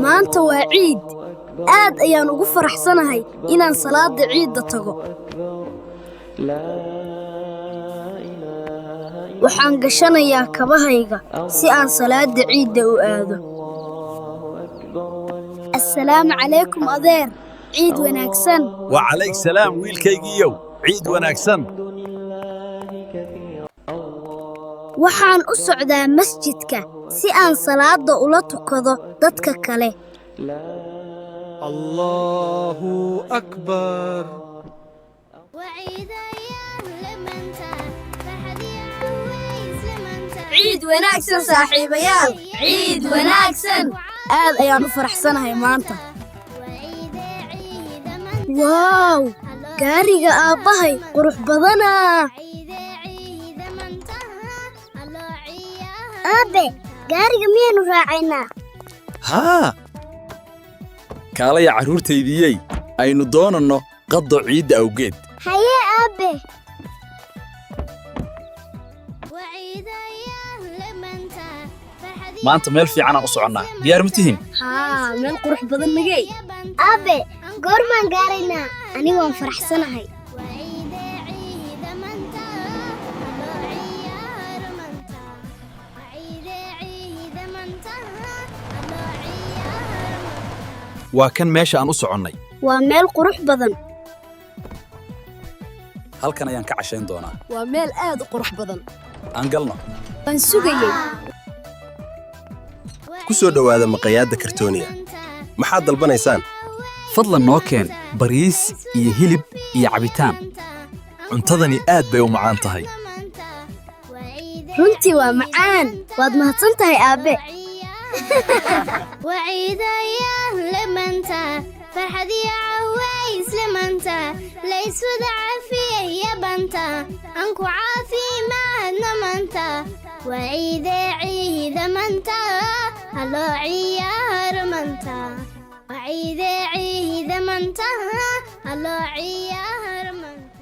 maanta waa ciid aad ayaan ugu faraxsanahay inaan salaada ciidda tago waxaan gashanayaa kabahayga si aan salaada ciidda u aado assalaamu calaykum adeer ciid wanaagsan wa calayk salaam wiilkaygiiyow ciid wanaagsan waxaan u socdaa masjidka si aan salaada ula tukado dadka kale Allahu akbar ciid wanaagsan saaxiibayaal ciid wanaagsan aad ayaan u faraxsanahay maanta waaw gaariga aabbahay qurux badanaa aabe gaariga miyaynu raacaynaa haa kaalaya carruurtaydiyey aynu doonanno qaddo ciidda awgeed hayee aabe maanta meel fiicanaan u soconnaa diyaar ma tihin haa meel qurux badan nagey aabe goormaan gaaraynaa anigu waan faraxsanahay waa kan meesha aan u soconnay waa meel qurux badan halkan ayaan ka cashayn doonaa waa meel aad u qurux badan aan galno waan sugayey ku soo dhowaada maqaayadda kartooniya maxaad dalbanaysaan fadlan noo keen bariis iyo hilib iyo cabitaan cuntadani aad bay u macaan tahay runtii waa macaan waad mahadsan tahay aabe فرحة عوايس لمنتا ليس عافية يا بنتا أنكو عافي ما نمنتا وعيد عيد منتا هلو عيار منتا وعيد عيد منتا هلو عيار منتا